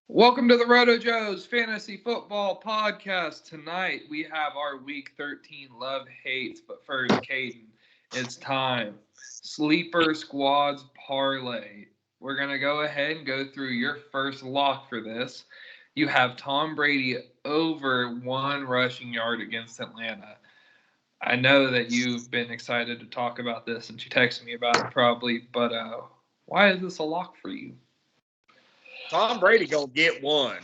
Welcome to the Rotojoes Fantasy Football Podcast. Tonight we have our Week 13 Love Hates, but first, Caden, it's time. Sleeper Squads Parlay. We're going to go ahead and go through your first lock for this. You have Tom Brady over 1 rushing yard against Atlanta. I know that you've been excited to talk about this, and you texted me about it probably, but why is this a lock for you? Tom Brady gonna get one.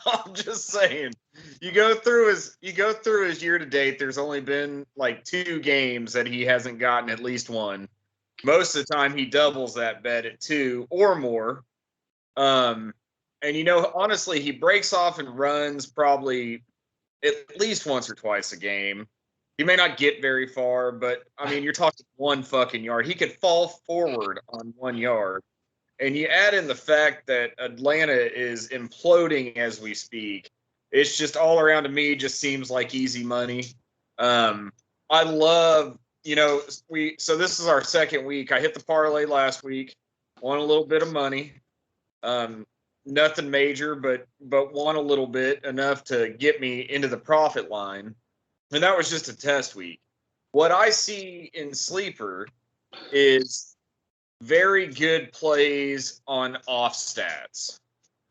I'm just saying. You go through his year to date. There's only been like 2 games that he hasn't gotten at least one. Most of the time, he doubles that bet at 2 or more. And honestly, he breaks off and runs probably at least once or twice a game. He may not get very far, but I mean, you're talking 1 fucking yard. He could fall forward on 1 yard. And you add in the fact that Atlanta is imploding as we speak. It's just all around to me just seems like easy money. I love, so this is our second week. I hit the parlay last week, won a little bit of money. Nothing major, but won a little bit, enough to get me into the profit line. And that was just a test week. What I see in Sleeper is very good plays on off stats.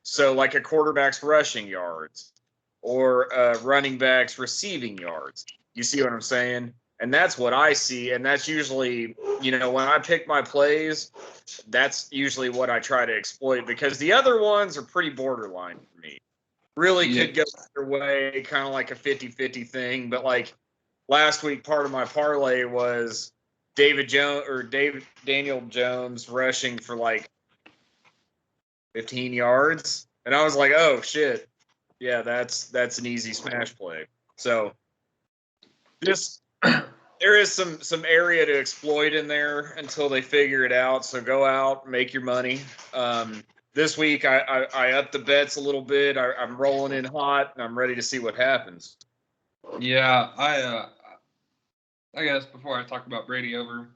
So like a quarterback's rushing yards or running back's receiving yards. You see what I'm saying? And that's what I see. And that's usually, when I pick my plays, that's usually what I try to exploit, because the other ones are pretty borderline for me. Really could go either way, kind of like a 50-50 thing. But like last week, part of my parlay was Daniel Jones rushing for like 15 yards. And I was like, oh shit. Yeah, that's an easy smash play. So just there is some area to exploit in there until they figure it out. So go out, make your money. This week I upped the bets a little bit. I'm rolling in hot and I'm ready to see what happens. Yeah, I guess before I talk about Brady over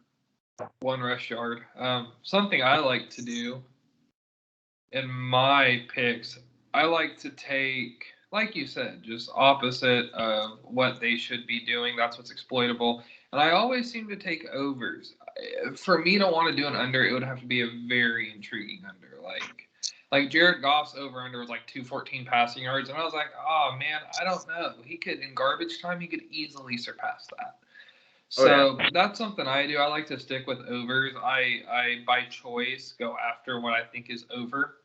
1 rush yard, something I like to do in my picks, I like to take, like you said, just opposite of what they should be doing. That's what's exploitable. And I always seem to take overs. For me to want to do an under, it would have to be a very intriguing under. Like Jared Goff's over-under was like 214 passing yards. And I was like, oh, man, I don't know. He could, in garbage time, he could easily surpass that. So that's something I do. I like to stick with overs. I by choice, go after what I think is over,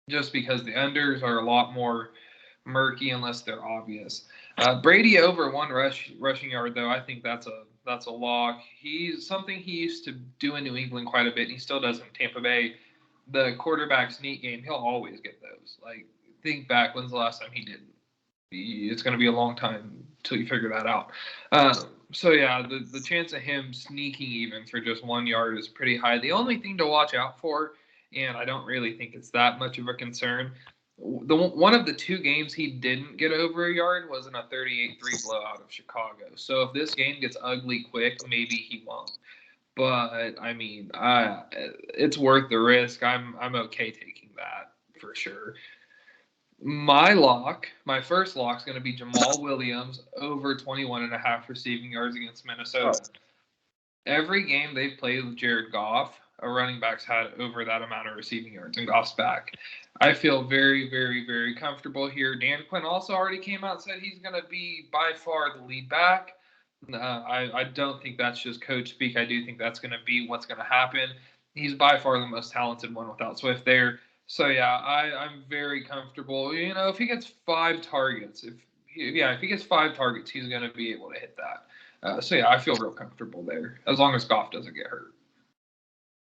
just because the unders are a lot more murky unless they're obvious. Brady over 1 rushing yard, though, I think that's a lock. He's something he used to do in New England quite a bit, and he still does in Tampa Bay. The quarterback sneak game, he'll always get those. Like, think back, when's the last time he didn't? It's going to be a long time until you figure that out. So, yeah, the chance of him sneaking even for just 1 yard is pretty high. The only thing to watch out for, and I don't really think it's that much of a concern, one of the 2 games he didn't get over a yard was in a 38-3 blowout of Chicago. So if this game gets ugly quick, maybe he won't. But, I mean, it's worth the risk. I'm okay taking that for sure. My first lock is going to be Jamal Williams over 21.5 receiving yards against Minnesota. Every game they've played with Jared Goff, a running back's had over that amount of receiving yards, and Goff's back. I feel very, very, very comfortable here. Dan Quinn also already came out and said he's going to be by far the lead back. I don't think that's just coach speak. I do think that's going to be what's going to happen. He's by far the most talented one without Swift there. So, yeah, I'm very comfortable. If he gets 5 targets, if he gets 5 targets, he's going to be able to hit that. So, yeah, I feel real comfortable there, as long as Goff doesn't get hurt.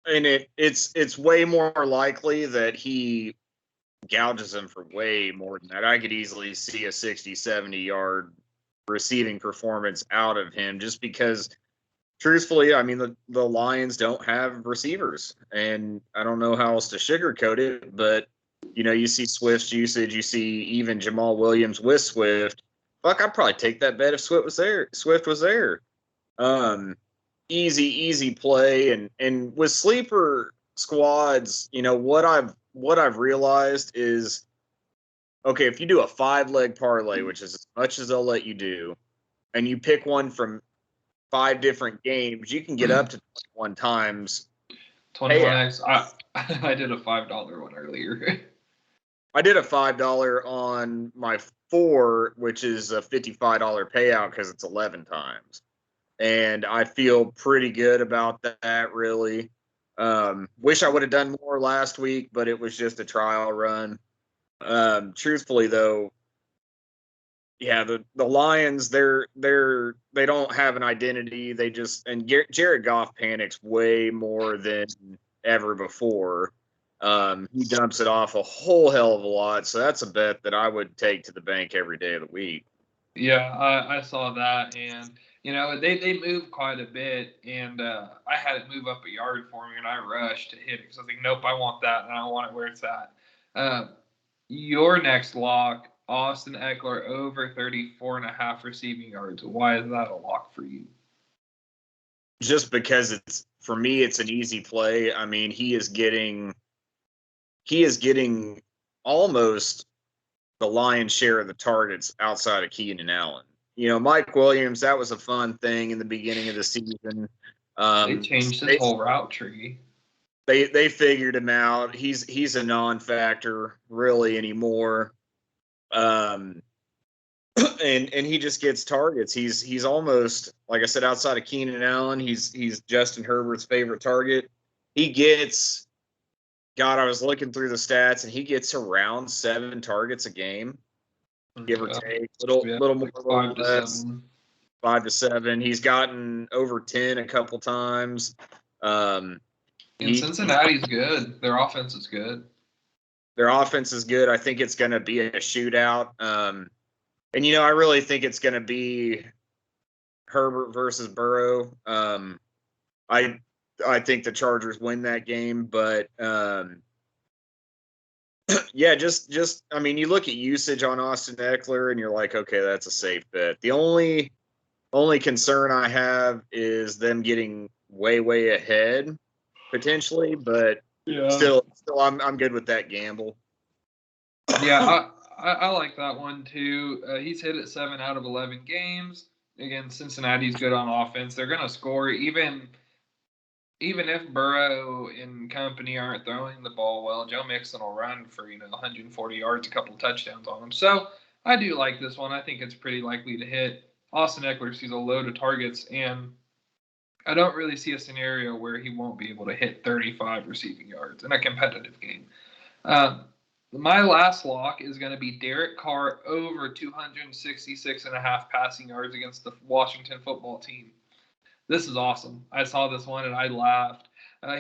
And it's way more likely that he gouges him for way more than that. I could easily see a 60, 70-yard receiving performance out of him, just because, truthfully, I mean, the Lions don't have receivers, and I don't know how else to sugarcoat it, but, you see Swift's usage, you see even Jamal Williams with Swift. Fuck, I'd probably take that bet if Swift was there. Easy play, and with sleeper squads, what I've what I've realized is, okay, if you do a 5-leg parlay, which is as much as they'll let you do, and you pick one from 5 different games, you can get up to 21 times. 21x. I did a $5 one earlier. I did a $5 on my 4, which is a $55 payout because it's 11 times. And I feel pretty good about that, really. Wish I would have done more last week, but it was just a trial run. Truthfully, though, yeah, the Lions, they don't have an identity. They just, and Jared Goff panics way more than ever before. He dumps it off a whole hell of a lot. So that's a bet that I would take to the bank every day of the week. Yeah, I saw that, and they moved quite a bit, and I had it move up a yard for me, and I rushed to hit it because I was like, nope, I want that, and I don't want it where it's at. Your next lock, Austin Eckler over 34.5 receiving yards. Why is that a lock for you? Just because for me, it's an easy play. I mean, he is getting almost the lion's share of the targets outside of Keenan Allen. Mike Williams, that was a fun thing in the beginning of the season. They changed his whole route tree. They figured him out. He's a non-factor really anymore. And he just gets targets. He's almost, like I said, outside of Keenan Allen, he's Justin Herbert's favorite target. He gets, God, I was looking through the stats, and he gets around 7 targets a game, give or take. Little more, little less. 5 to 7. He's gotten over 10 a couple times. Cincinnati's good. Their offense is good. Their offense is good. I think it's going to be a shootout. And I really think it's going to be Herbert versus Burrow. I think the Chargers win that game, but yeah, just I mean, you look at usage on Austin Eckler, and you're like, okay, that's a safe bet. The only concern I have is them getting way ahead potentially, but still, I'm good with that gamble. Yeah, I like that one too. He's hit it 7 out of 11 games. Again, Cincinnati's good on offense. They're going to score even if Burrow and company aren't throwing the ball well. Joe Mixon will run for 140 yards, a couple of touchdowns on him. So I do like this one. I think it's pretty likely to hit. Austin Eckler sees a load of targets, and I don't really see a scenario where he won't be able to hit 35 receiving yards in a competitive game. My last lock is going to be Derek Carr over 266.5 passing yards against the Washington football team. This is awesome. I saw this one and I laughed.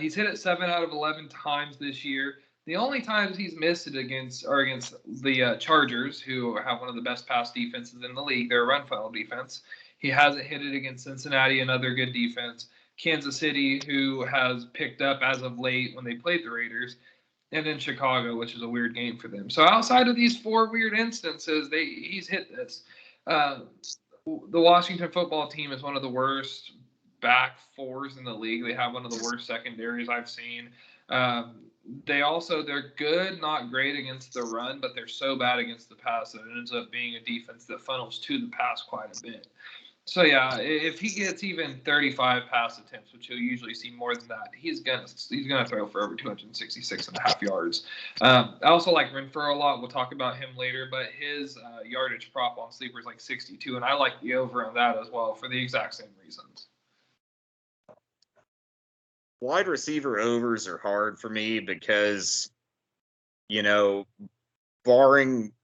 He's hit it 7 out of 11 times this year. The only times he's missed it against the Chargers, who have one of the best pass defenses in the league. They're a run-funnel defense. He hasn't hit it against Cincinnati, another good defense. Kansas City, who has picked up as of late when they played the Raiders. And then Chicago, which is a weird game for them. So outside of these 4 weird instances, he's hit this. The Washington football team is one of the worst back 4s in the league. They have one of the worst secondaries I've seen. They're good, not great against the run, but they're so bad against the pass that it ends up being a defense that funnels to the pass quite a bit. So, yeah, if he gets even 35 pass attempts, which he'll usually see more than that, he's gonna throw for over 266.5 yards. I also like Renfro a lot. We'll talk about him later, but his yardage prop on Sleeper is like 62, and I like the over on that as well for the exact same reasons. Wide receiver overs are hard for me because, barring –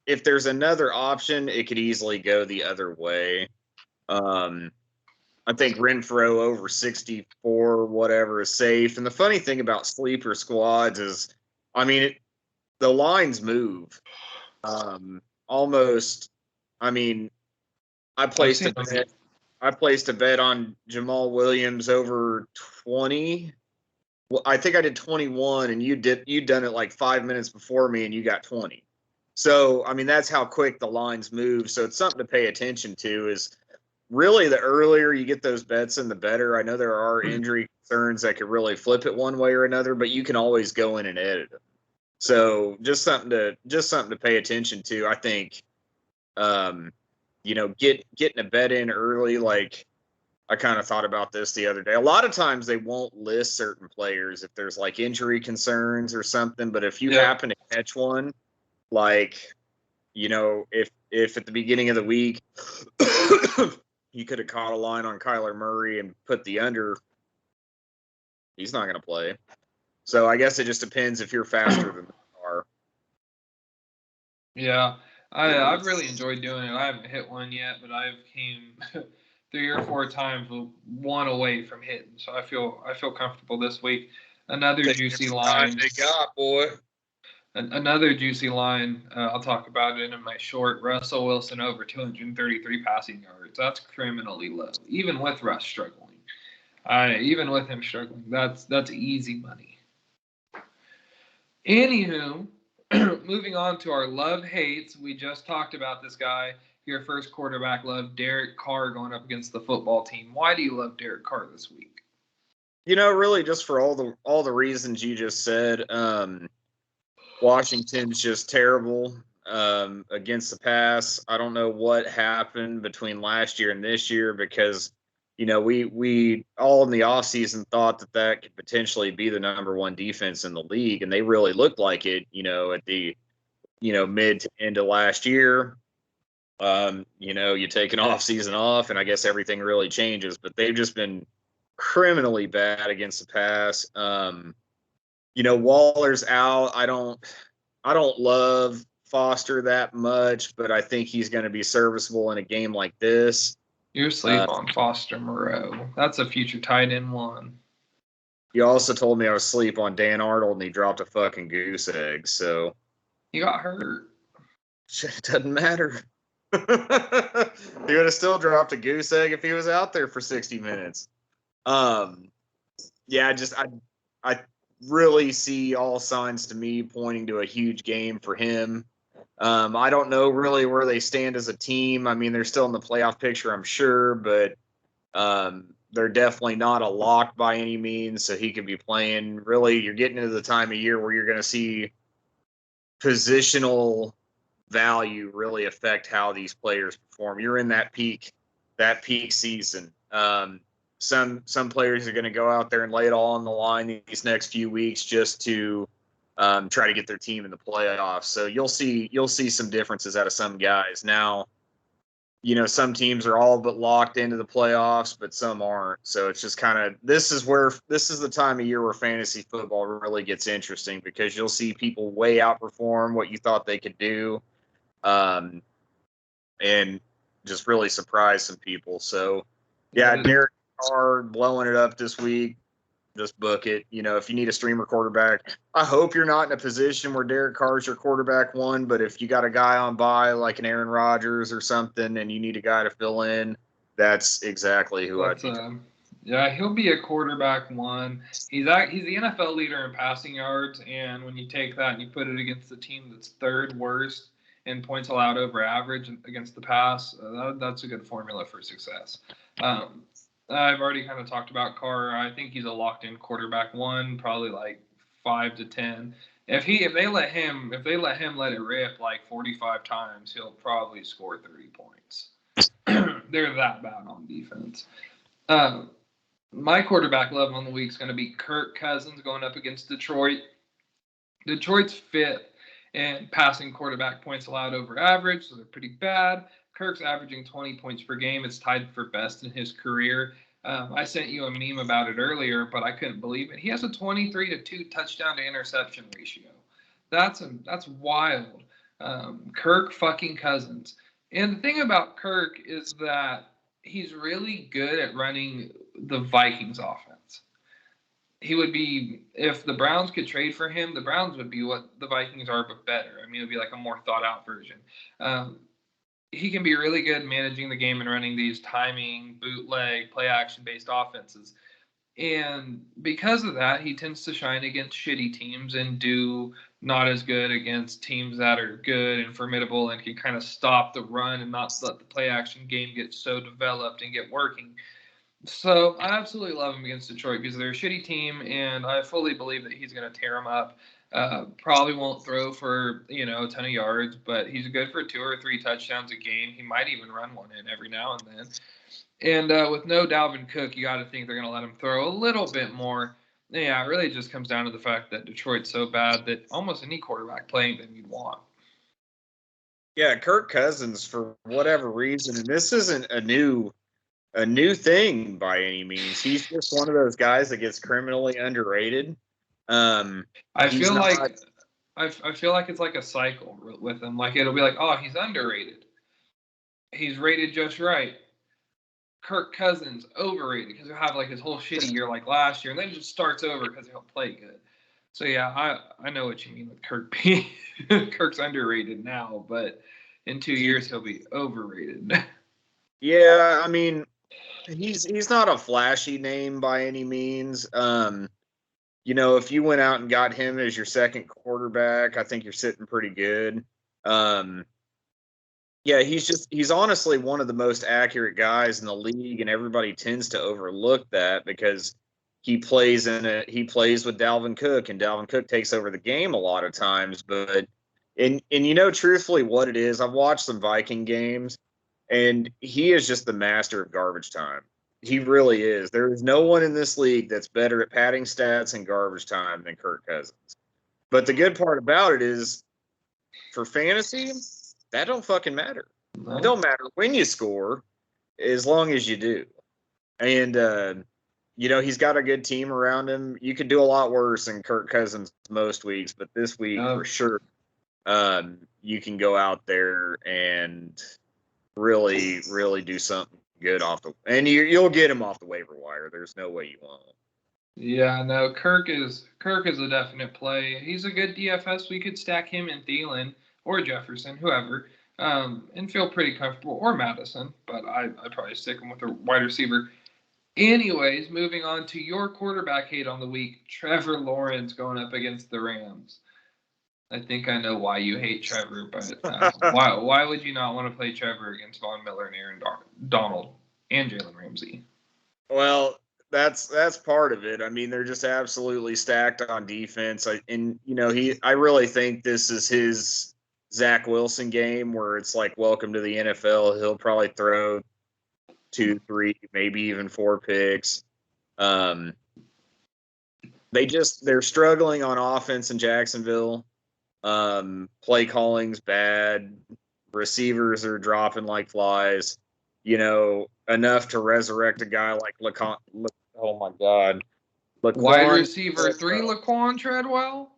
if there's another option, it could easily go the other way. I think Renfro over 64, whatever, is safe. And the funny thing about sleeper squads is, the lines move. I placed a bet on Jamal Williams over 20. Well, I think I did 21, and you'd done it like 5 minutes before me, and you got 20. So, that's how quick the lines move. So it's something to pay attention to. Is really the earlier you get those bets in, the better. I know there are injury concerns that could really flip it one way or another, but you can always go in and edit them. So just something to pay attention to. I think, getting a bet in early. Like, I kind of thought about this the other day. A lot of times they won't list certain players if there's like injury concerns or something. But if you happen to catch one, like, if at the beginning of the week you could have caught a line on Kyler Murray and put the under, he's not going to play. So I guess it just depends if you're faster than they are. Yeah, I've really enjoyed doing it. I haven't hit one yet, but I've came 3 or 4 times with one away from hitting. So I feel comfortable this week. Another juicy line. They got, boy. Another juicy line. I'll talk about it in my short. Russell Wilson over 233 passing yards. That's criminally low, even with Russ struggling. Even with him struggling, that's easy money. Anywho, moving on to our love hates. We just talked about this guy. Your first quarterback love, Derek Carr, going up against the football team. Why do you love Derek Carr this week? Really just for all the reasons you just said. Washington's just terrible against the pass. I don't know what happened between last year and this year because, we all in the offseason thought that could potentially be the number one defense in the league, and they really looked like it, at the, mid to end of last year. You take an offseason off, and I guess everything really changes, but they've just been criminally bad against the pass. Waller's out. I don't love Foster that much, but I think he's going to be serviceable in a game like this. You're asleep on Foster Moreau. That's a future tight end one. You also told me I was asleep on Dan Arnold, and he dropped a fucking goose egg. So he got hurt. Shit, it doesn't matter. He would have still dropped a goose egg if he was out there for 60 minutes. I really see all signs to me pointing to a huge game for him. I don't know really where they stand as a team. I mean, they're still in the playoff picture, I'm sure, but they're definitely not a lock by any means, so he could be playing. Really, you're getting into the time of year where you're going to see positional value really affect how these players perform. You're in that peak season. Some players are going to go out there and lay it all on the line these next few weeks just to try to get their team in the playoffs. So you'll see some differences out of some guys. Now, some teams are all but locked into the playoffs, but some aren't. So it's just kind of this is the time of year where fantasy football really gets interesting because you'll see people way outperform what you thought they could do, and just really surprise some people. So yeah, Derek Carr blowing it up this week. Just book it. If you need a streamer quarterback, I hope you're not in a position where Derek Carr's your quarterback one, but if you got a guy on bye like an Aaron Rodgers or something and you need a guy to fill in, that's exactly who I'd be. Yeah, he'll be a quarterback one. He's the NFL leader in passing yards, and when you take that and you put it against the team that's third worst in points allowed over average against the pass, that's a good formula for success. I've already kind of talked about Carr. I think he's a locked-in quarterback one, probably like 5 to 10. If they let him let it rip like 45 times, he'll probably score 30 points. They're that bad on defense. My quarterback love on the week is going to be Kirk Cousins going up against Detroit. Detroit's fifth in passing quarterback points allowed over average, so they're pretty bad. Kirk's averaging 20 points per game. It's tied for best in his career. I sent you a meme about it earlier, but I couldn't believe it. He has a 23-2 touchdown to interception ratio. That's wild. Kirk fucking Cousins. And the thing about Kirk is that he's really good at running the Vikings offense. He would be, if the Browns could trade for him, the Browns would be what the Vikings are, but better. I mean, it would be like a more thought-out version. He can be really good managing the game and running these timing, bootleg, play-action-based offenses. And because of that, he tends to shine against shitty teams and do not as good against teams that are good and formidable and can kind of stop the run and not let the play-action game get so developed and get working. So I absolutely love him against Detroit because they're a shitty team, and I fully believe that he's going to tear them up. Probably won't throw for a ton of yards, but he's good for 2 or 3 touchdowns a game. He might even run one in every now and then. And with no Dalvin Cook, you got to think they're going to let him throw a little bit more. Yeah, it really just comes down to the fact that Detroit's so bad that almost any quarterback playing them you'd want. Yeah, Kirk Cousins, for whatever reason, and this isn't a new thing by any means. He's just one of those guys that gets criminally underrated. I feel like it's like a cycle with him. Like it'll be like, oh, he's underrated. He's rated just right. Kirk Cousins overrated because he'll have like his whole shitty year like last year, and then it just starts over because he'll play good. So yeah, I know what you mean with Kirk being Kirk's underrated now, but in 2 years he'll be overrated. Yeah, I mean, he's not a flashy name by any means. If you went out and got him as your second quarterback, I think you're sitting pretty good. Yeah, he's honestly one of the most accurate guys in the league, and everybody tends to overlook that because he plays with Dalvin Cook, and Dalvin Cook takes over the game a lot of times. But truthfully, what it is, I've watched some Viking games, and he is just the master of garbage time. He really is. There is no one in this league that's better at padding stats and garbage time than Kirk Cousins. But the good part about it is, for fantasy, that don't fucking matter. No. It don't matter when you score, as long as you do. And he's got a good team around him. You could do a lot worse than Kirk Cousins most weeks, but this week for sure, you can go out there and really, really do something good and you'll get him off the waiver wire. There's no way you won't. Yeah, no, Kirk is a definite play. He's a good DFS. We could stack him and Thielen or Jefferson, whoever, and feel pretty comfortable, or Madison, but I'd probably stick him with a wide receiver. Anyways, moving on to your quarterback hate on the week, Trevor Lawrence going up against the Rams. I think I know why you hate Trevor, but why would you not want to play Trevor against Von Miller and Aaron Donald and Jalen Ramsey? Well, that's part of it. I mean, they're just absolutely stacked on defense. I really think this is his Zach Wilson game where it's like, welcome to the NFL. He'll probably throw 2, 3, maybe even 4 picks. They're struggling on offense in Jacksonville. Play calling's bad. Receivers are dropping like flies. Enough to resurrect a guy like Laquan. Oh my God. Wide receiver 3, Laquan Treadwell?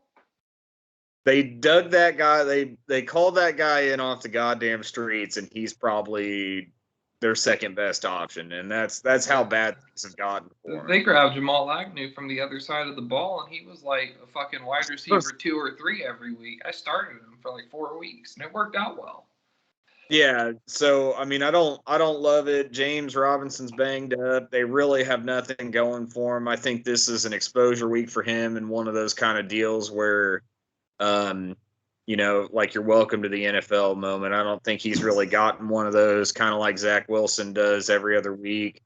They dug that guy. They called that guy in off the goddamn streets, and he's probably their second best option. And that's how bad things have gotten for him. They grabbed Jamal Agnew from the other side of the ball, and he was like a fucking wide receiver 2 or 3 every week. I started him for like 4 weeks, and it worked out well. Yeah, so I mean, I don't love it. James Robinson's banged up. They really have nothing going for him. I think this is an exposure week for him, and one of those kind of deals where, like your welcome to the NFL moment. I don't think he's really gotten one of those, kind of like Zach Wilson does every other week.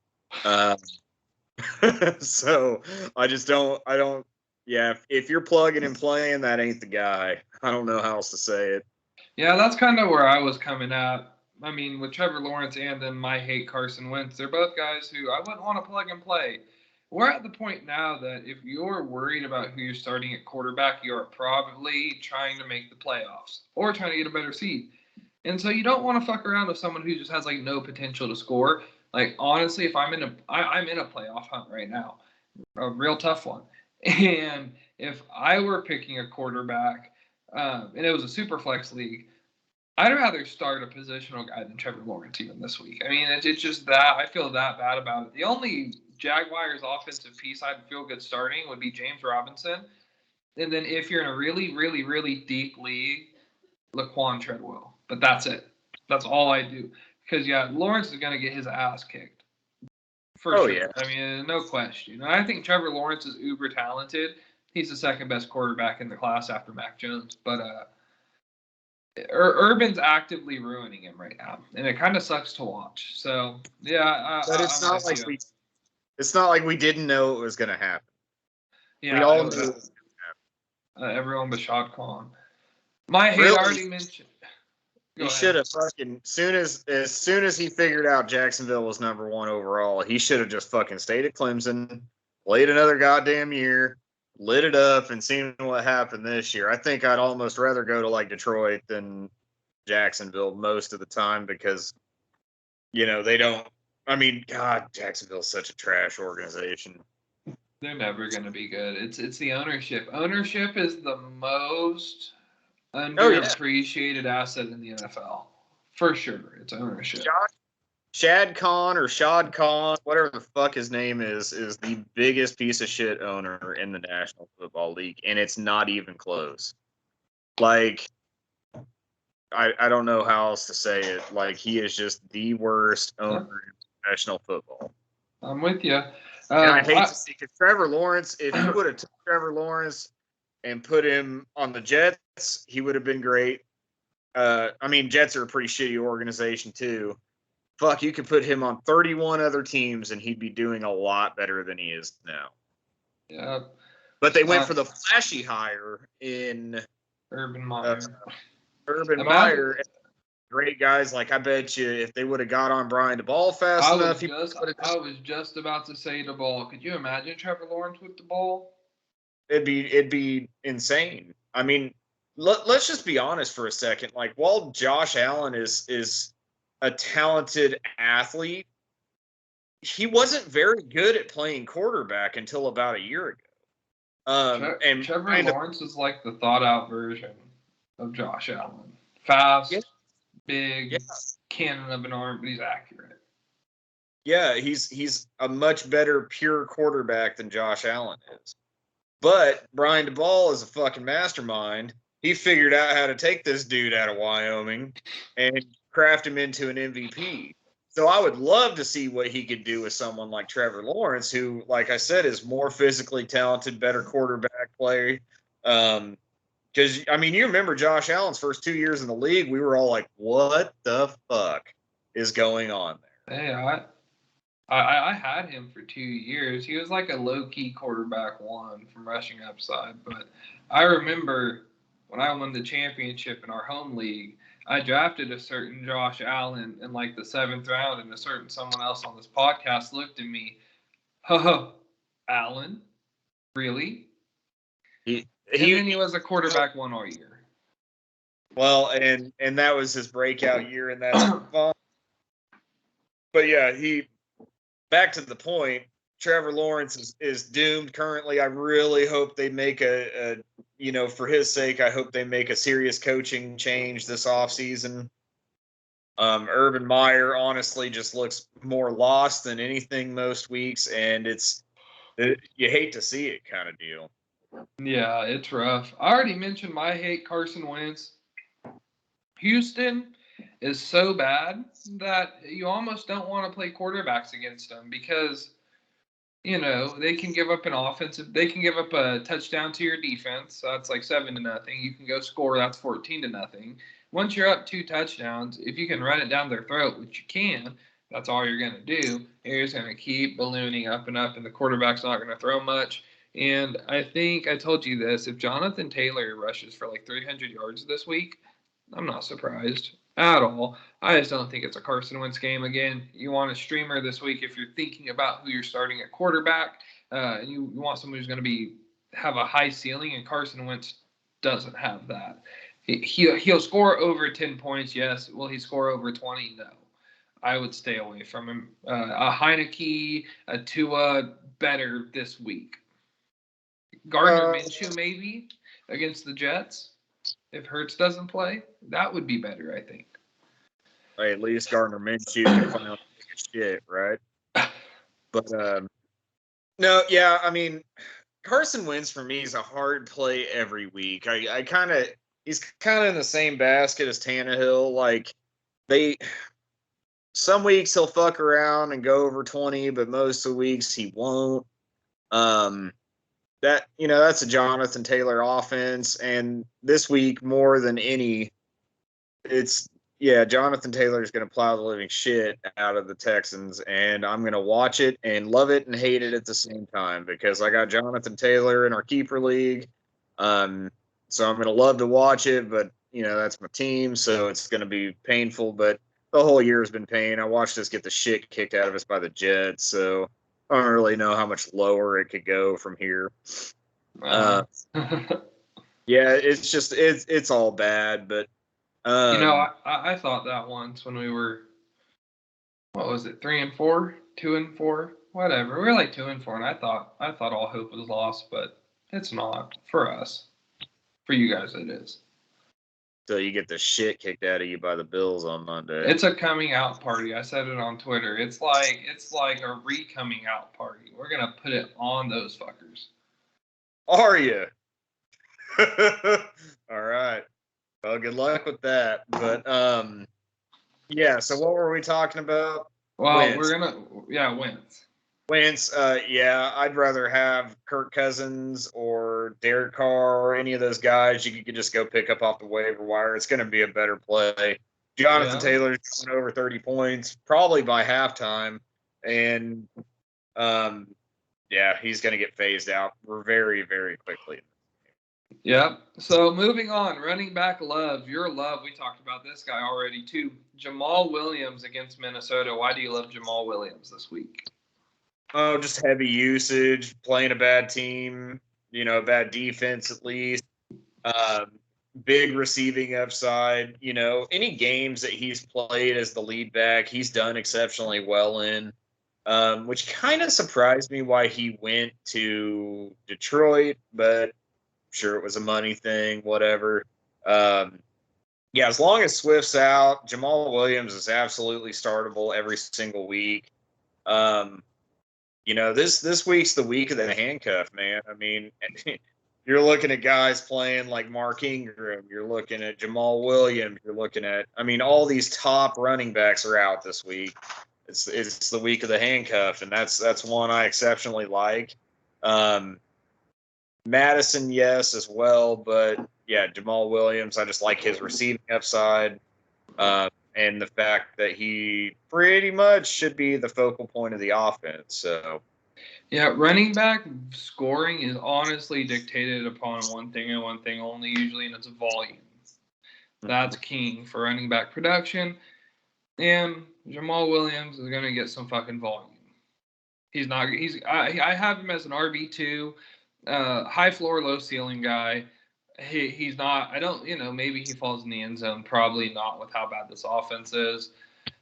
So I just don't. Yeah, if you're plugging and playing, that ain't the guy. I don't know how else to say it. Yeah, that's kind of where I was coming at. I mean, with Trevor Lawrence and then my hate Carson Wentz, they're both guys who I wouldn't want to plug and play. We're at the point now that if you're worried about who you're starting at quarterback, you're probably trying to make the playoffs or trying to get a better seed. And so you don't want to fuck around with someone who just has like no potential to score. Like honestly, if I'm in a playoff hunt right now, a real tough one. And if I were picking a quarterback, and it was a super flex league, I'd rather start a positional guy than Trevor Lawrence even this week. I mean, it's just that I feel that bad about it. The only Jaguars offensive piece I'd feel good starting would be James Robinson. And then if you're in a really, really, really deep league, Laquan Treadwell. But that's it. That's all I do. Because, yeah, Lawrence is going to get his ass kicked. For sure. Yeah. I mean, no question. And I think Trevor Lawrence is uber talented. He's the second best quarterback in the class after Mac Jones. But Urban's actively ruining him right now, and it kind of sucks to watch. So yeah, but it's not like It's not like we didn't know it was going to happen. Yeah, we all knew. Everyone but Shad Khan. My hate Really? already mentioned. He should have fucking as soon as he figured out Jacksonville was number 1 overall, he should have just fucking stayed at Clemson, played another goddamn year, lit it up, and seen what happened this year. I think I'd almost rather go to like Detroit than Jacksonville most of the time because, they don't. I mean, God, Jacksonville's such a trash organization. They're never going to be good. It's the ownership. Ownership is the most underappreciated asset in the NFL. For sure, it's ownership. Shad Khan or Shad Khan, whatever the fuck his name is the biggest piece of shit owner in the National Football League, and it's not even close. Like, I don't know how else to say it. Like, he is just the worst owner in professional football. I'm with you. And I hate to see, because Trevor Lawrence, if you would have took Trevor Lawrence and put him on the Jets, he would have been great. I mean, Jets are a pretty shitty organization, too. Fuck, you could put him on 31 other teams, and he'd be doing a lot better than he is now. Yeah. But they went for the flashy hire in Urban Meyer. Meyer. Great guys. Like, I bet you if they would have got on Brian DeBall fast enough. I was just about to say DeBall. Could you imagine Trevor Lawrence with the ball? It'd be insane. I mean, let's just be honest for a second. Like, while Josh Allen is a talented athlete, he wasn't very good at playing quarterback until about a year ago. And Trevor Lawrence is like the thought-out version of Josh Allen. Fast, big, cannon of an arm, but he's accurate. Yeah, he's a much better pure quarterback than Josh Allen is. But Brian DeBall is a fucking mastermind. He figured out how to take this dude out of Wyoming and craft him into an MVP. So I would love to see what he could do with someone like Trevor Lawrence, who, like I said, is more physically talented, better quarterback player. Because, I mean, you remember Josh Allen's first 2 years in the league, we were all like, what the fuck is going on there? Hey, I had him for 2 years. He was like a low-key quarterback one from rushing upside. But I remember when I won the championship in our home league, I drafted a certain Josh Allen in like the 7th round, and a certain someone else on this podcast looked at me, Allen? Really? And then he was a quarterback one all year. Well, and that was his breakout year, and that's fun. But yeah, back to the point, Trevor Lawrence is doomed currently. I really hope they make for his sake, I hope they make a serious coaching change this offseason. Urban Meyer honestly just looks more lost than anything most weeks, and you hate to see it kind of deal. Yeah, it's rough. I already mentioned my hate, Carson Wentz. Houston is so bad that you almost don't want to play quarterbacks against them because, they can give up they can give up a touchdown to your defense. So that's like 7-0. You can go score, that's 14-0. Once you're up 2 touchdowns, if you can run it down their throat, which you can, that's all you're going to do. You're just going to keep ballooning up, and the quarterback's not going to throw much. And I think I told you this, if Jonathan Taylor rushes for like 300 yards this week, I'm not surprised at all. I just don't think it's a Carson Wentz game again. You want a streamer this week if you're thinking about who you're starting at quarterback. You want someone who's going to have a high ceiling, and Carson Wentz doesn't have that. He'll score over 10 points, yes. Will he score over 20? No. I would stay away from him. A Heineke, a Tua, better this week. Gardner Minshew maybe against the Jets. If Hurts doesn't play, that would be better, I think. Hey, at least Gardner Minshew can finally take a shit, right? But no, yeah, I mean, Carson Wentz for me is a hard play every week. He's kind of in the same basket as Tannehill. Like some weeks he'll fuck around and go over 20, but most of the weeks he won't. That's a Jonathan Taylor offense, and this week more than any, it's yeah, Jonathan Taylor is going to plow the living shit out of the Texans, and I'm going to watch it and love it and hate it at the same time because I got Jonathan Taylor in our keeper league. So I'm going to love to watch it, but that's my team, so it's going to be painful. But the whole year has been pain. I watched us get the shit kicked out of us by the Jets, so I don't really know how much lower it could go from here. Yeah, it's just it's all bad, but. I thought that once when we were, what was it, 3-4, 2-4, whatever. We were like 2-4, and I thought all hope was lost, but it's not for us. For you guys, it is. So you get the shit kicked out of you by the Bills on Monday. It's a coming out party. I said it on Twitter. It's like a re-coming out party. We're gonna put it on those fuckers. Are you? All right. Well, good luck with that. But yeah. So what were we talking about? Well, Wentz. Wentz. Wentz. Yeah, I'd rather have Kirk Cousins or Derek Carr or any of those guys you could just go pick up off the waiver wire. It's going to be a better play. Jonathan Taylor's going over 30 points, probably by halftime, and yeah, he's going to get phased out very, very quickly. Yep. So moving on, running back love. Your love, we talked about this guy already too. Jamal Williams against Minnesota. Why do you love Jamal Williams this week? Oh, just heavy usage, playing a bad team, a bad defense at least. Big receiving upside. Any games that he's played as the lead back, he's done exceptionally well in. Which kind of surprised me why he went to Detroit, but sure it was a money thing, whatever. Yeah, as long as Swift's out, Jamal Williams is absolutely startable every single week. This week's the week of the handcuff, man. I mean, you're looking at guys playing like Mark Ingram. You're looking at Jamal Williams. You're looking at, all these top running backs are out this week. It's the week of the handcuff, and that's one I exceptionally like. Madison, yes, as well, but yeah, Jamal Williams, I just like his receiving upside, and the fact that he pretty much should be the focal point of the offense. So, yeah, running back scoring is honestly dictated upon one thing and one thing only usually, and it's volume. That's king for running back production, and Jamal Williams is going to get some fucking volume. I have him as an RB2, high floor, low ceiling guy. He's not, maybe he falls in the end zone, probably not with how bad this offense is.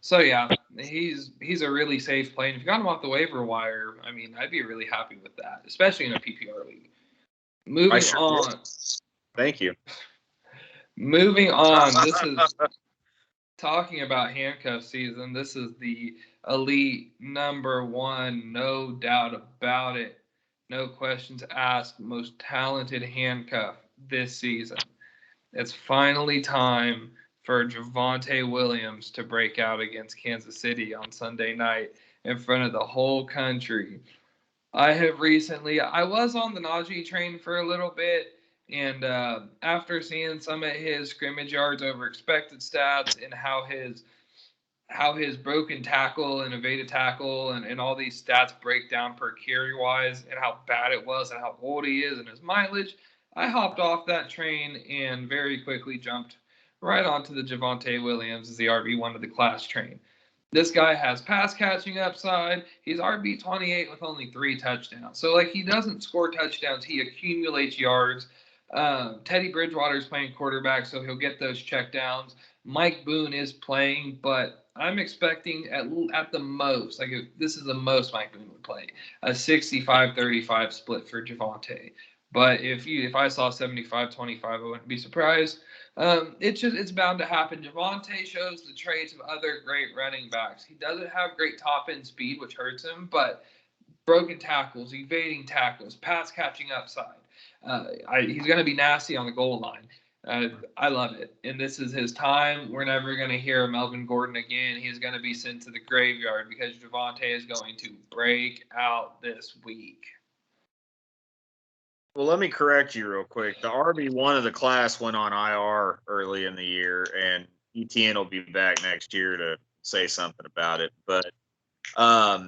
So yeah, he's a really safe play. And if you got him off the waiver wire, I'd be really happy with that, especially in a PPR league. Moving on. Thank you. Moving on. This is talking about handcuff season. This is the elite number one, no doubt about it. No questions asked, most talented handcuff this season. It's finally time for Javonte Williams to break out against Kansas City on Sunday night in front of the whole country. I was on the Najee train for a little bit, and after seeing some of his scrimmage yards over expected stats and how his broken tackle and evaded tackle and all these stats break down per carry wise and how bad it was and how old he is and his mileage, I hopped off that train and very quickly jumped right onto the Javonte Williams as the RB1 of the class train. This guy has pass catching upside. He's RB28 with only 3 touchdowns. So he doesn't score touchdowns. He accumulates yards. Teddy Bridgewater's playing quarterback, so he'll get those checkdowns. Mike Boone is playing, but I'm expecting at the most, this is the most Mike Boone would play, a 65-35 split for Javonte. But if I saw 75-25, I wouldn't be surprised. It's bound to happen. Javonte shows the traits of other great running backs. He doesn't have great top end speed, which hurts him, but broken tackles, evading tackles, pass catching upside. He's going to be nasty on the goal line. I love it. And this is his time. We're never going to hear Melvin Gordon again. He's going to be sent to the graveyard because Javonte is going to break out this week. Well, let me correct you real quick. The RB1 of the class went on IR early in the year, and ETN will be back next year to say something about it. But I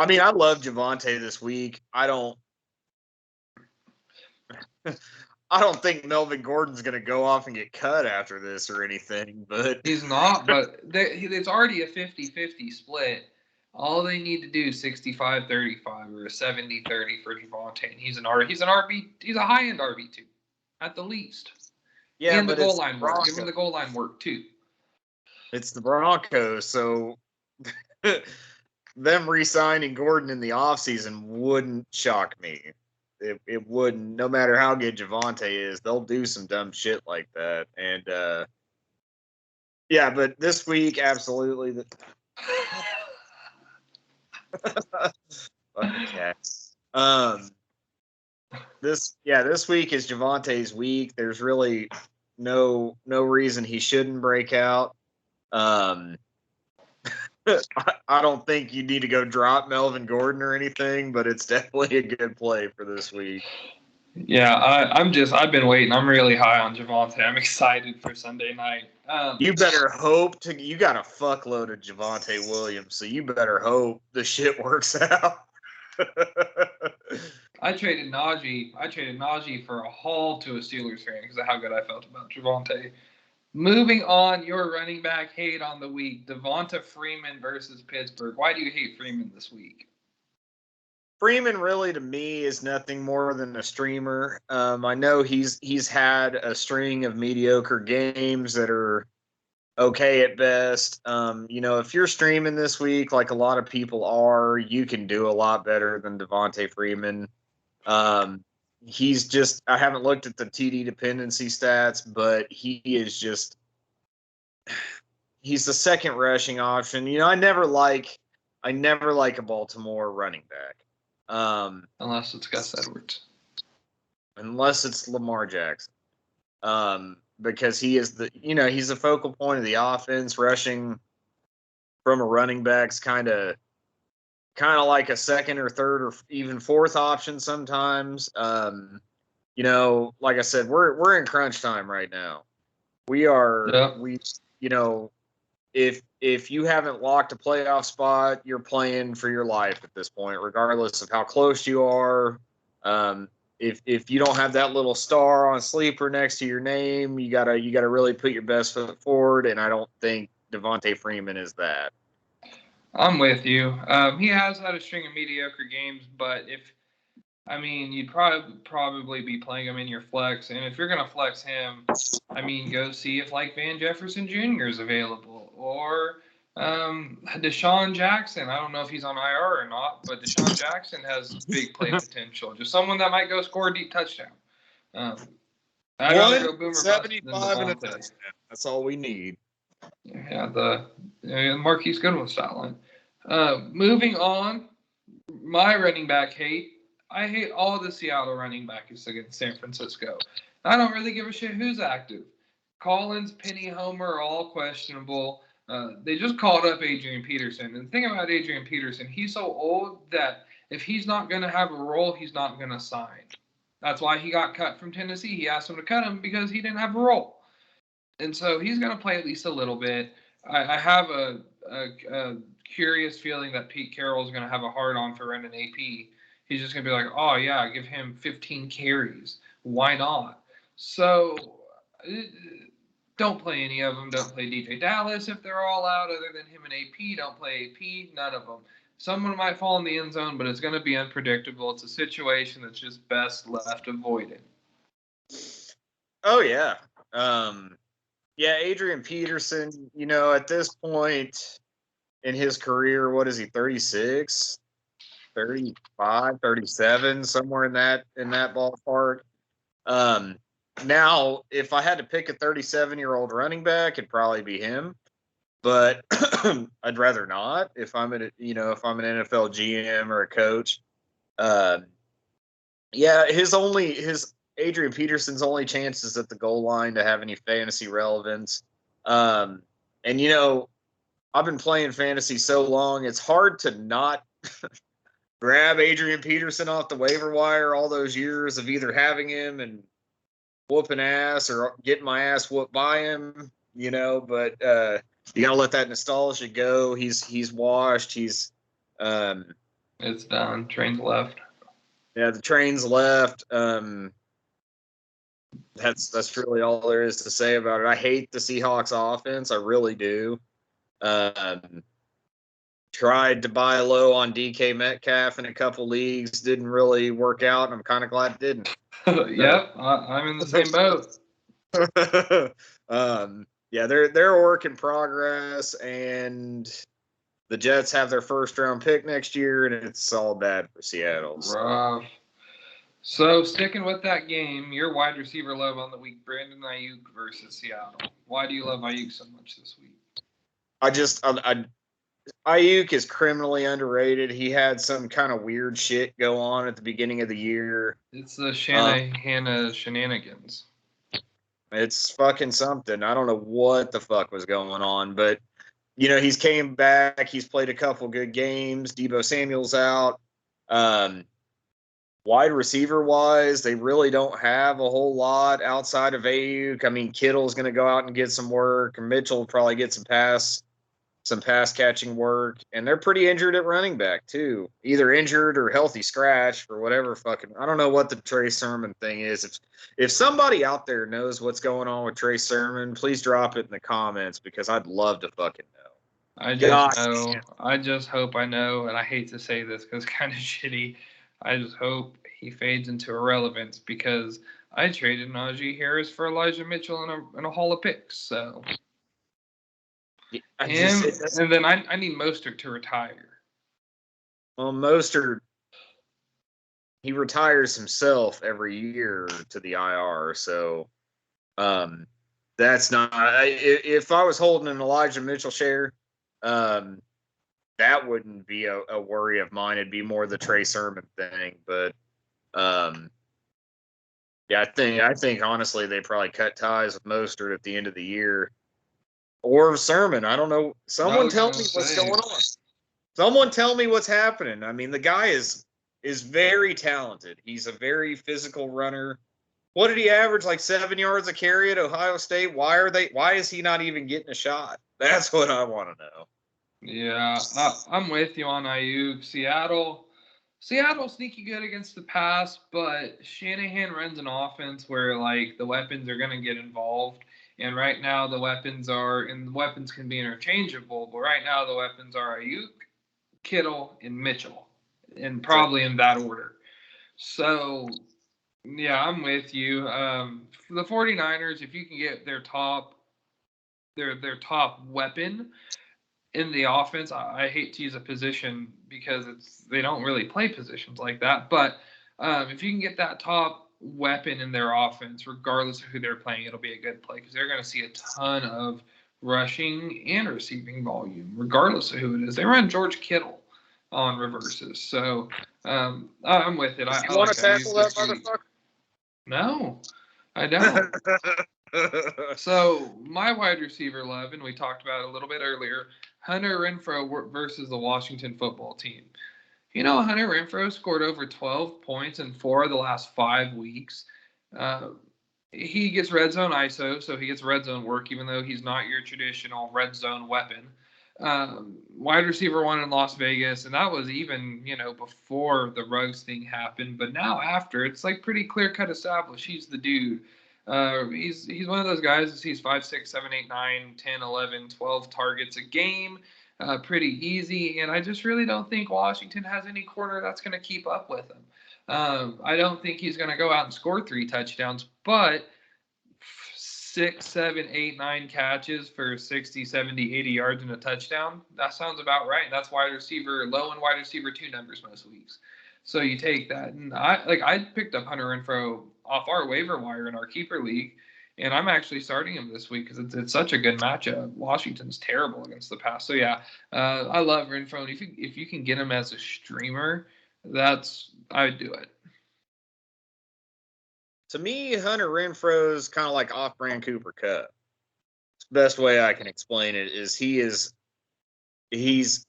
mean, I love Javonte this week. I don't think Melvin Gordon's going to go off and get cut after this or anything, but he's not. But it's already a 50-50 split. All they need to do is 65-35 or a 70-30 for Javonte, and he's a high-end RB2 at the least. yeah, and the but goal line work. Give him the goal line work too. It's the Broncos, so them re-signing Gordon in the offseason wouldn't shock me. It wouldn't. No matter how good Javonte is, they'll do some dumb shit like that. And yeah, but this week, absolutely. Fucking cat. This week is Javonte's week. There's really no reason he shouldn't break out. I don't think you need to go drop Melvin Gordon or anything, but it's definitely a good play for this week. Yeah, I've been waiting. I'm really high on Javonte. I'm excited for Sunday night. You better hope you got a fuckload of Javonte Williams, so you better hope the shit works out. I traded Najee for a haul to a Steelers fan because of how good I felt about Javonte. Moving on, your running back hate on the week, Devonta Freeman versus Pittsburgh. Why do you hate Freeman this week? Freeman really, to me, is nothing more than a streamer. I know he's had a string of mediocre games that are okay at best. If you're streaming this week, like a lot of people are, you can do a lot better than Devonta Freeman. He's just, I haven't looked at the TD dependency stats, but he's the second rushing option. I never like a Baltimore running back. Unless it's Gus Edwards. Unless it's Lamar Jackson. Because he is he's the focal point of the offense. Rushing from a running back's kind of like a second or third or even fourth option sometimes. Like I said, we're in crunch time right now. We are. Yep. If you haven't locked a playoff spot, you're playing for your life at this point, regardless of how close you are. If you don't have that little star on sleeper next to your name, you gotta really put your best foot forward. And I don't think Devonta Freeman is that. I'm with you. He has had a string of mediocre games, but you'd probably be playing him in your flex. And if you're going to flex him, go see if like Van Jefferson Jr. is available or Deshaun Jackson. I don't know if he's on IR or not, but Deshaun Jackson has big play potential. Just someone that might go score a deep touchdown. I'd rather go Boomer 75 and a touchdown. That's all we need. Yeah, the Marquise Goodwin style line. Moving on, my running back hate. I hate all the Seattle running backs against San Francisco. I don't really give a shit who's active. Collins, Penny, Homer are all questionable. They just called up Adrian Peterson. And the thing about Adrian Peterson, he's so old that if he's not going to have a role, he's not going to sign. That's why he got cut from Tennessee. He asked him to cut him because he didn't have a role. And so he's going to play at least a little bit. I have a curious feeling that Pete Carroll is going to have a hard-on for Brendan AP. He's just going to be like, oh, yeah, give him 15 carries. Why not? So don't play any of them. Don't play DJ Dallas if they're all out other than him and AP. Don't play AP. None of them. Someone might fall in the end zone, but it's going to be unpredictable. It's a situation that's just best left avoided. Oh, yeah. Yeah, Adrian Peterson, at this point in his career, what is he, 36? 35, 37, somewhere in that ballpark. Now, if I had to pick a 37-year-old running back, it'd probably be him. But I'd rather not if I'm an NFL GM or a coach. His Adrian Peterson's only chances at the goal line to have any fantasy relevance. I've been playing fantasy so long, it's hard to not grab Adrian Peterson off the waiver wire all those years of either having him and whooping ass or getting my ass whooped by him. but you gotta let that nostalgia go. He's washed. It's done. Train's left. Yeah, the train's left. That's really all there is to say about it. I hate the Seahawks offense. I really do. Tried to buy low on DK Metcalf in a couple leagues. Didn't really work out, and I'm kind of glad it didn't. Yep, I'm in the same boat. Yeah, they're a work in progress, and the Jets have their first round pick next year, and it's all bad for Seattle. Rough. So sticking with that game, your wide receiver love on the week, Brandon Ayuk versus Seattle. Why do you love Ayuk so much this week? Ayuk is criminally underrated. He had some kind of weird shit go on at the beginning of the year. It's the Shanahan shenanigans. It's fucking something. I don't know what the fuck was going on, but he's came back. He's played a couple good games. Deebo Samuel's out. Wide receiver wise, they really don't have a whole lot outside of Ayuk. I mean, Kittle's going to go out and get some work. Mitchell will probably get some pass catching work, and they're pretty injured at running back too. Either injured or healthy scratch or whatever. Fucking, I don't know what the Trey Sermon thing is. If somebody out there knows what's going on with Trey Sermon, please drop it in the comments because I'd love to fucking know. I just hope I know, and I hate to say this because it's kind of shitty. I just hope he fades into irrelevance because I traded Najee Harris for Elijah Mitchell in a haul of picks. So, and then I need Mostert to retire. Well, Mostert, he retires himself every year to the IR. So, that's not. If I was holding an Elijah Mitchell share, that wouldn't be a worry of mine. It'd be more the Trey Sermon thing. But yeah, I think honestly they probably cut ties with Mostert at the end of the year. Or Sermon. I don't know. Someone tell me what's going on. Someone tell me what's happening. I mean, the guy is very talented. He's a very physical runner. What did he average? Like 7 yards a carry at Ohio State? Why is he not even getting a shot? That's what I want to know. Yeah, I'm with you on Ayuk. Seattle sneaky good against the pass, but Shanahan runs an offense where like the weapons are gonna get involved. And right now the weapons can be interchangeable, but right now the weapons are Ayuk, Kittle, and Mitchell. And probably in that order. So yeah, I'm with you. For the 49ers, if you can get their top weapon in the offense, I hate to use a position because they don't really play positions like that. But if you can get that top weapon in their offense, regardless of who they're playing, it'll be a good play because they're going to see a ton of rushing and receiving volume, regardless of who it is. They run George Kittle on reverses, so I'm with it. You want to tackle that motherfucker? No, I don't. So my wide receiver love, and we talked about it a little bit earlier, Hunter Renfro versus the Washington football team. Hunter Renfro scored over 12 points in 4 of the last 5 weeks. He gets red zone ISO, so he gets red zone work, even though he's not your traditional red zone weapon. Wide receiver 1 in Las Vegas, and that was even, before the Ruggs thing happened. But now after, it's like pretty clear-cut established. He's the dude. He's one of those guys that sees 5, 6, 7, 8, 9, 10, 11, 12 targets a game. Pretty easy, and I just really don't think Washington has any corner that's going to keep up with him. I don't think he's going to go out and score 3 touchdowns, but 6, 7, 8, 9 catches for 60, 70, 80 yards and a touchdown, that sounds about right. That's low and wide receiver 2 numbers most weeks. So you take that, and I picked up Hunter Renfro off our waiver wire in our keeper league, and I'm actually starting him this week because it's such a good matchup. Washington's terrible against the pass. So yeah, I love Renfro, and if you can get him as a streamer, I would do it. To me, Hunter Renfro is kind of like off-brand Cooper Kupp. The best way I can explain it is he's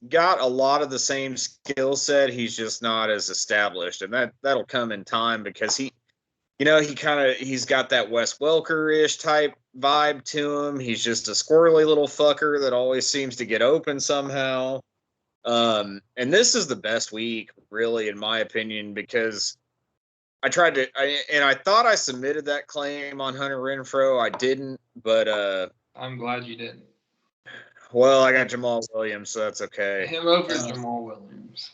got a lot of the same skill set. He's just not as established, and that'll come in time because he's got that Wes Welker-ish type vibe to him. He's just a squirrely little fucker that always seems to get open somehow. And this is the best week, really, in my opinion, because I thought I submitted that claim on Hunter Renfro. I didn't, but I'm glad you didn't. Well, I got Jamal Williams, so that's okay. Him over Jamal Williams.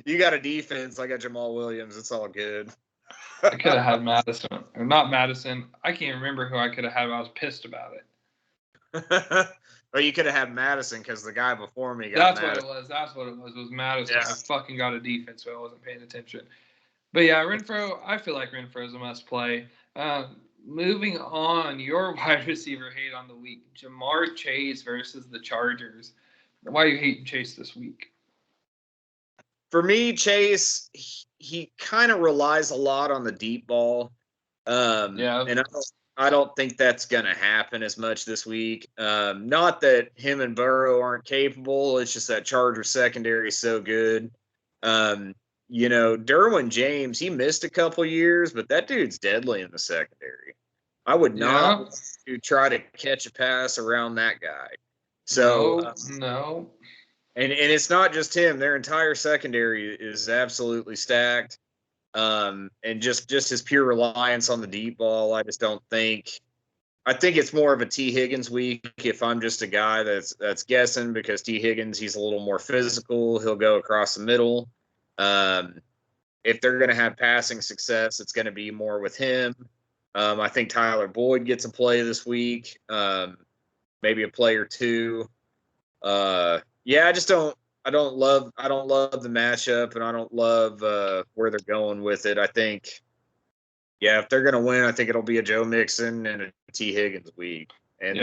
You got a defense. I got Jamal Williams. It's all good. I could have had Madison. Or not Madison. I can't remember who I could have had, but I was pissed about it. Well, you could have had Madison because the guy before me got Madison. That's what it was. It was Madison. Yeah. I fucking got a defense, so I wasn't paying attention. But yeah, Renfro, I feel like Renfro is a must play. Moving on, your wide receiver hate on the week. Jamar Chase versus the Chargers. Why are you hating Chase this week? For me, Chase, he kind of relies a lot on the deep ball. And I don't think that's going to happen as much this week. Not that him and Burrow aren't capable. It's just that Chargers secondary is so good. Derwin James, he missed a couple years, but that dude's deadly in the secondary. I would not want to try to catch a pass around that guy. So no. And it's not just him. Their entire secondary is absolutely stacked. And just his pure reliance on the deep ball, I just don't think. I think it's more of a T. Higgins week if I'm just a guy that's guessing, because T. Higgins, he's a little more physical. He'll go across the middle. If they're going to have passing success, it's going to be more with him. I think Tyler Boyd gets a play this week, maybe a play or two. I just don't. I don't love the matchup, and I don't love where they're going with it. I think, if they're going to win, I think it'll be a Joe Mixon and a T. Higgins week. And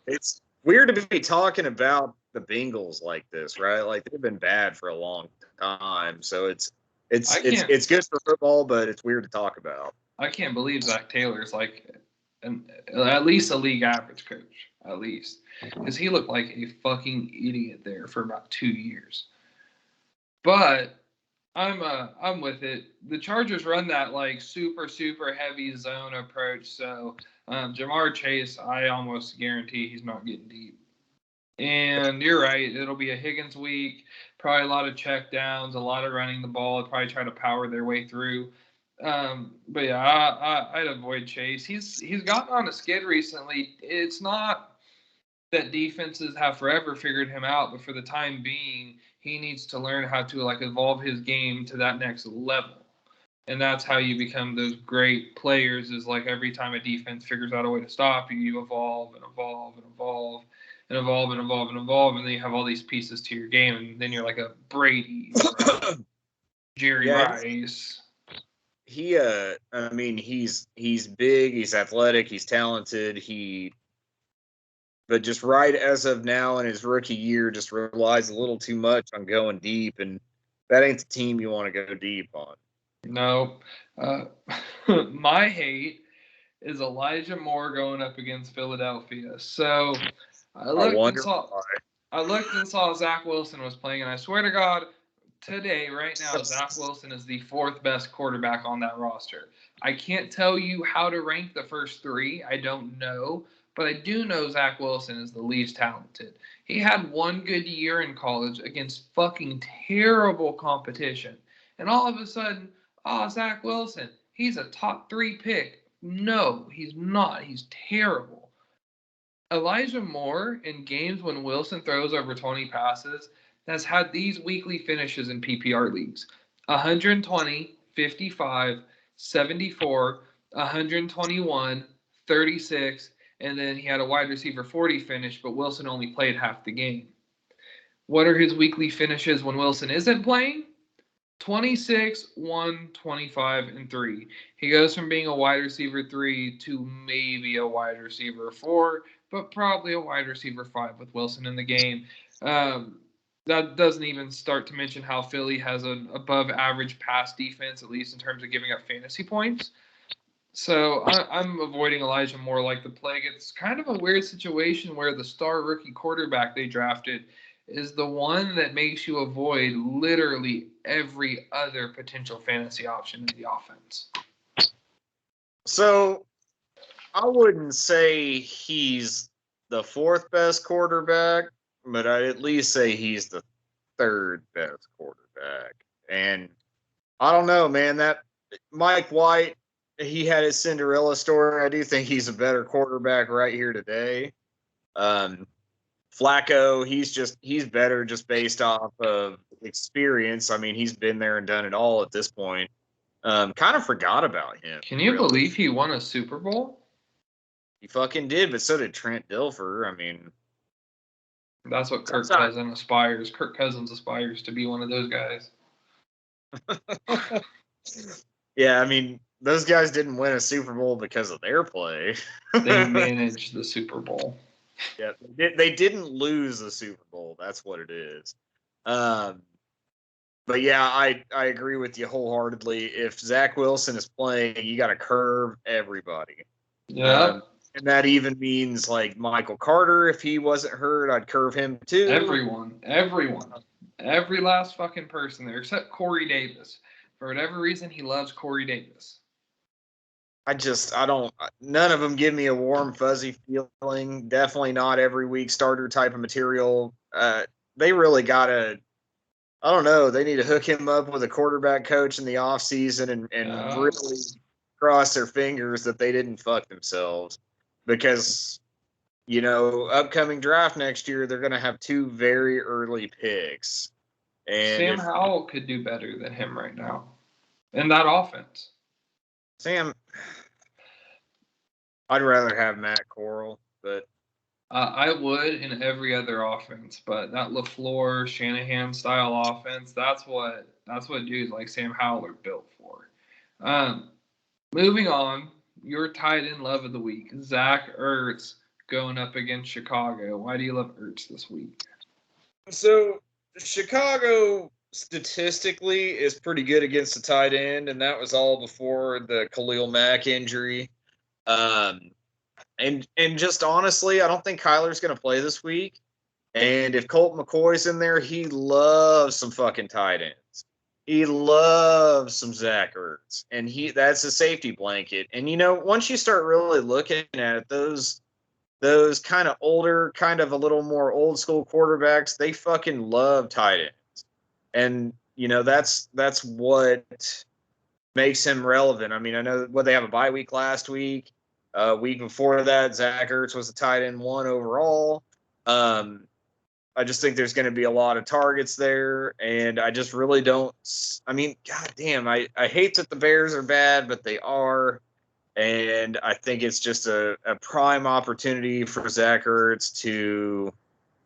it's weird to be talking about the Bengals like this, right? Like, they've been bad for a long time, so it's good for football, but it's weird to talk about. I can't believe Zach Taylor's like at least a league average coach, at least. Because he looked like a fucking idiot there for about 2 years. But I'm with it. The Chargers run that like super, super heavy zone approach. So Jamar Chase, I almost guarantee he's not getting deep. And you're right. It'll be a Higgins week. Probably a lot of check downs, a lot of running the ball. They'll probably try to power their way through. But yeah, I'd avoid Chase. He's gotten on a skid recently. It's not that defenses have forever figured him out, but for the time being, he needs to learn how to like evolve his game to that next level. And that's how you become those great players, is like every time a defense figures out a way to stop you, you evolve and evolve and evolve and evolve and evolve and evolve, and then you have all these pieces to your game, and then you're like a Brady or Jerry Rice. He's big, he's athletic, he's talented, but just right as of now in his rookie year, just relies a little too much on going deep, and that ain't the team you want to go deep on. No. My hate is Elijah Moore going up against Philadelphia. So I looked and saw Zach Wilson was playing, and I swear to God, today, right now, Zach Wilson is the fourth best quarterback on that roster. I can't tell you how to rank the first three. I don't know. But I do know Zach Wilson is the least talented. He had one good year in college against fucking terrible competition. And all of a sudden, Zach Wilson, he's a top 3 pick. No, he's not. He's terrible. Elijah Moore, in games when Wilson throws over 20 passes, has had these weekly finishes in PPR leagues. 120, 55, 74, 121, 36, and then he had a wide receiver 40 finish, but Wilson only played half the game. What are his weekly finishes when Wilson isn't playing? 26, 1, 25, and 3. He goes from being a wide receiver 3 to maybe a wide receiver 4, but probably a wide receiver 5 with Wilson in the game. That doesn't even start to mention how Philly has an above-average pass defense, at least in terms of giving up fantasy points. So I'm avoiding Elijah Moore like the plague. It's kind of a weird situation where the star rookie quarterback they drafted is the one that makes you avoid literally every other potential fantasy option in the offense. So I wouldn't say he's the fourth best quarterback, but I'd at least say he's the third best quarterback. And I don't know, man. That Mike White, he had his Cinderella story. I do think he's a better quarterback right here today. Flacco, he's better just based off of experience. I mean, he's been there and done it all at this point. Kind of forgot about him. Can you believe he won a Super Bowl? He fucking did, but so did Trent Dilfer. I mean, that's what Kirk Cousins aspires. Kirk Cousins aspires to be one of those guys. Yeah, I mean, those guys didn't win a Super Bowl because of their play. They managed the Super Bowl. Yeah, they didn't lose the Super Bowl. That's what it is. But yeah, I agree with you wholeheartedly. If Zach Wilson is playing, you got to curve everybody. Yeah. And that even means like Michael Carter. If he wasn't hurt, I'd curve him too. Everyone. Every last fucking person there, except Corey Davis. For whatever reason, he loves Corey Davis. None of them give me a warm, fuzzy feeling. Definitely not every week starter type of material. They really got to, I don't know, they need to hook him up with a quarterback coach in the offseason and really cross their fingers that they didn't fuck themselves. Because, upcoming draft next year, they're going to have 2 very early picks. And Sam Howell could do better than him right now in that offense. Sam, I'd rather have Matt Corral, but I would in every other offense, but that LaFleur, Shanahan style offense, that's what dudes like Sam Howell are built for. Moving on, your tight end love of the week, Zach Ertz going up against Chicago. Why do you love Ertz this week? So Chicago statistically is pretty good against the tight end, and that was all before the Khalil Mack injury. And just honestly, I don't think Kyler's going to play this week. And if Colt McCoy's in there, he loves some fucking tight ends. He loves some Zach Ertz, and that's a safety blanket. And once you start really looking at it, those kind of older, kind of a little more old school quarterbacks, they fucking love tight ends. And that's what makes him relevant. I mean, I know they have a bye week last week. Week before that, Zach Ertz was the tight end 1 overall. I just think there's going to be a lot of targets there, and I just really don't. I mean, goddamn, I hate that the Bears are bad, but they are, and I think it's just a prime opportunity for Zach Ertz to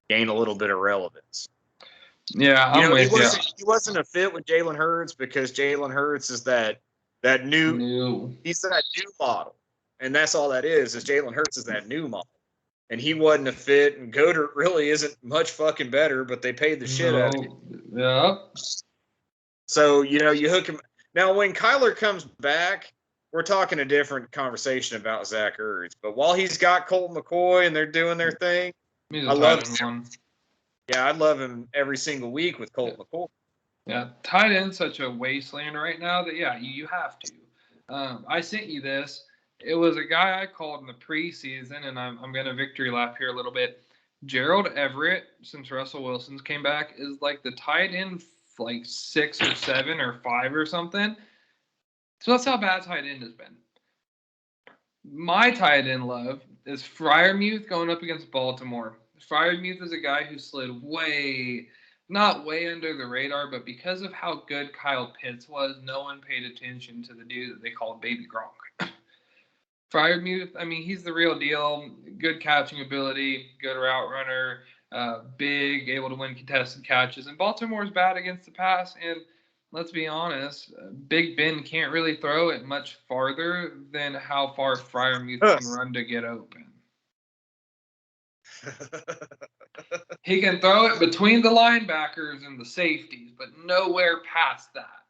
gain a little bit of relevance. Yeah, I'm with you. He wasn't a fit with Jalen Hurts because Jalen Hurts is that new. He's that new model, and that's all that is Jalen Hurts is that new model. And he wasn't a fit, and Goddard really isn't much fucking better, but they paid the shit out of him. Yeah. So, you hook him. Now, when Kyler comes back, we're talking a different conversation about Zach Ertz. But while he's got Colt McCoy and they're doing their thing, I love him. Yeah, I love him every single week with Colt McCoy. Yeah, tight end's such a wasteland right now that, you have to. I sent you this. It was a guy I called in the preseason, and I'm going to victory lap here a little bit. Gerald Everett, since Russell Wilson's came back, is like the tight end like 6 or 7 or 5 or something. So that's how bad tight end has been. My tight end love is Freiermuth going up against Baltimore. Freiermuth is a guy who slid not way under the radar, but because of how good Kyle Pitts was, no one paid attention to the dude that they called Baby Gronk. Freiermuth, I mean, he's the real deal. Good catching ability, good route runner, big, able to win contested catches. And Baltimore's bad against the pass. And let's be honest, Big Ben can't really throw it much farther than how far Freiermuth can run to get open. He can throw it between the linebackers and the safeties, but nowhere past that.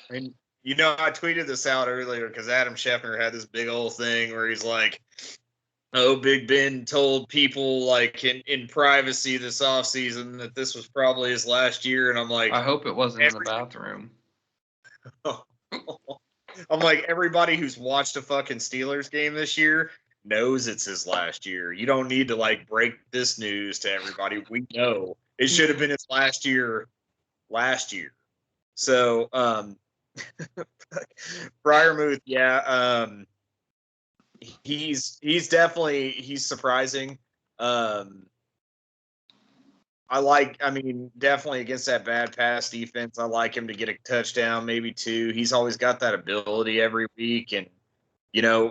And I tweeted this out earlier because Adam Schefter had this big old thing where he's like, Oh, Big Ben told people like in privacy this offseason that this was probably his last year, and I'm like, I hope it wasn't in the bathroom. I'm like, everybody who's watched a fucking Steelers game this year knows it's his last year. You don't need to like break this news to everybody. We know it should have been his last year. So, Freiermuth, yeah, he's definitely surprising. I mean, definitely against that bad pass defense, I like him to get a touchdown, maybe two. He's always got that ability every week. And,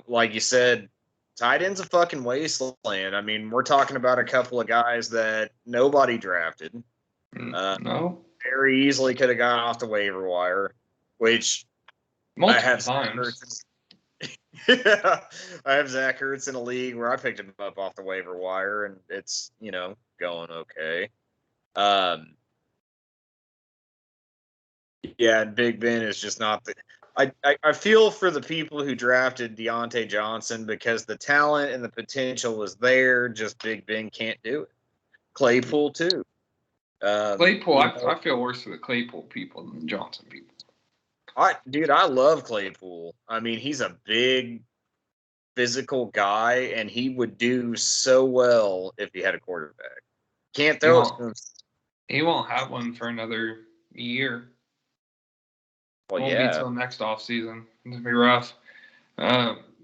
like you said, tight end's a fucking wasteland. I mean, we're talking about a couple of guys that nobody drafted. No. Very easily could have gone off the waiver wire, which multiple times. Yeah, I have Zach Ertz in a league where I picked him up off the waiver wire, and it's, going okay. Yeah, and Big Ben is just not the. I feel for the people who drafted Deontay Johnson because the talent and the potential was there. Just Big Ben can't do it. Claypool too. Claypool, I feel worse for the Claypool people than the Johnson people. I love Claypool. I mean, he's a big, physical guy, and he would do so well if he had a quarterback. Can't throw it. He won't have one for another year. Well, won't be until next offseason. It's going to be rough.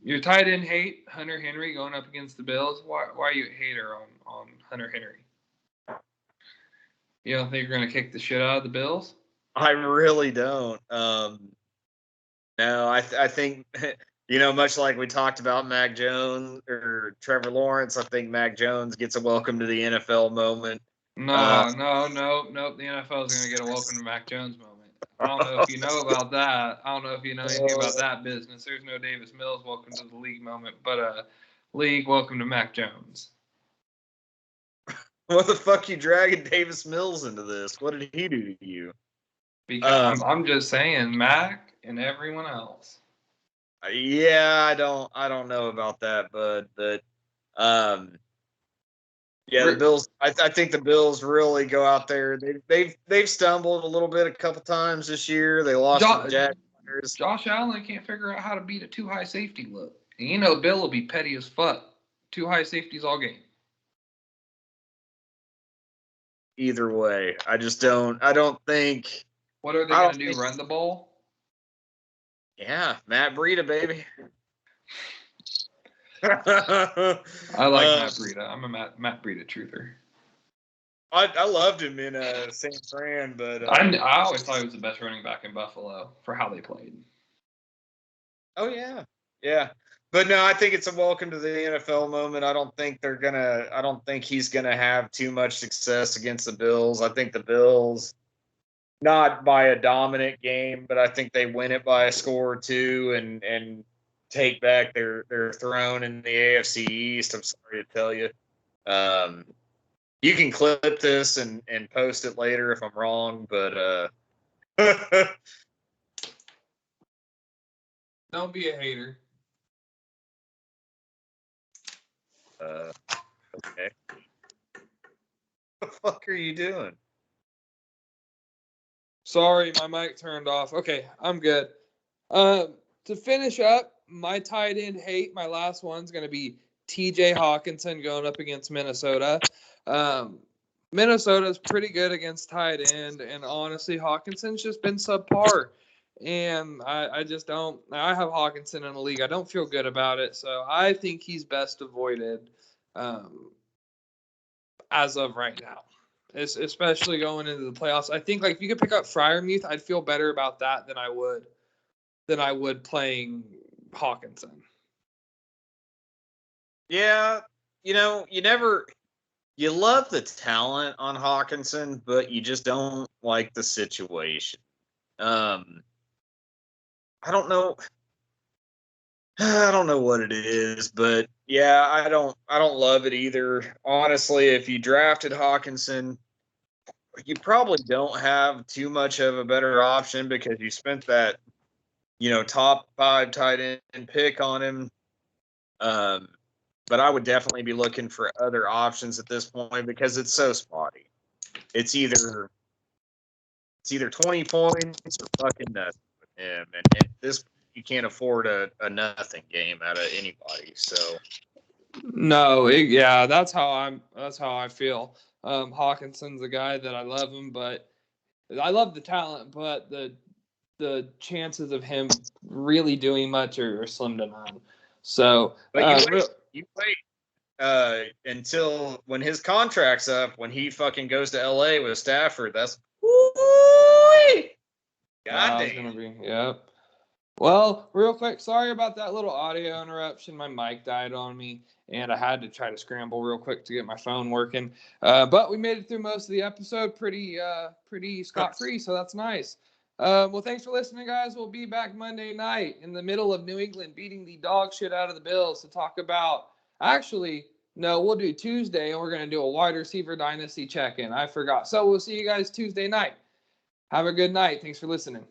Your tight end hate, Hunter Henry going up against the Bills. Why are you a hater on Hunter Henry? You don't think you're going to kick the shit out of the Bills? I really don't. No, I think, much like we talked about Mac Jones or Trevor Lawrence, I think Mac Jones gets a welcome to the NFL moment. No. The NFL is going to get a welcome to Mac Jones moment. I don't know if you know about that. I don't know if you know anything about that business. There's no Davis Mills welcome to the league moment, but league welcome to Mac Jones. What the fuck you dragging Davis Mills into this? What did he do to you? Because I'm just saying, Mac and everyone else. Yeah, I don't know about that, but yeah, the Bills. I think the Bills really go out there. They've stumbled a little bit a couple times this year. They lost to the Jaguars. Josh Allen can't figure out how to beat a too high safety look. And Bill will be petty as fuck. Too high safeties all game. Either way, I just don't. I don't think. What are they going to do? Run the ball? Yeah, Matt Breida, baby. I like Matt Breida. I'm a Matt Breida truther. I loved him in San Fran, but I always thought he was the best running back in Buffalo for how they played. Oh yeah. But no, I think it's a welcome to the NFL moment. I don't think he's gonna have too much success against the Bills. I think the Bills, not by a dominant game, but I think they win it by a score or two and take back their throne in the AFC East. I'm sorry to tell you. You can clip this and post it later if I'm wrong, but don't be a hater. Okay. What the fuck are you doing? Sorry, my mic turned off. Okay, I'm good. To finish up, my tight end hate, my last one's going to be TJ Hawkinson going up against Minnesota. Minnesota's pretty good against tight end, and honestly, Hawkinson's just been subpar. And I just don't – I have Hawkinson in the league. I don't feel good about it, so I think he's best avoided as of right now, especially going into the playoffs. I think, like, if you could pick up Freiermuth, I'd feel better about that than I would playing Hawkinson. Yeah, you love the talent on Hawkinson, but you just don't like the situation. I don't know what it is, but yeah, I don't love it either. Honestly, if you drafted Hawkinson, you probably don't have too much of a better option because you spent that, top 5 tight end pick on him. but I would definitely be looking for other options at this point because it's so spotty. It's either 20 points or fucking nothing with him, and at this point, you can't afford a nothing game out of anybody. So No, yeah, that's how I feel. Hawkinson's a guy that I love him, but I love the talent, but the chances of him really doing much are slim to none. So, but you wait until when his contract's up, when he fucking goes to LA with Stafford. That's goddamn. Yep. Well, real quick, sorry about that little audio interruption. My mic died on me, and I had to try to scramble real quick to get my phone working. But we made it through most of the episode pretty scot-free, so that's nice. Well, thanks for listening, guys. We'll be back Monday night in the middle of New England beating the dog shit out of the Bills to talk about – actually, no, we'll do Tuesday, and we're going to do a wide receiver dynasty check-in. I forgot. So we'll see you guys Tuesday night. Have a good night. Thanks for listening.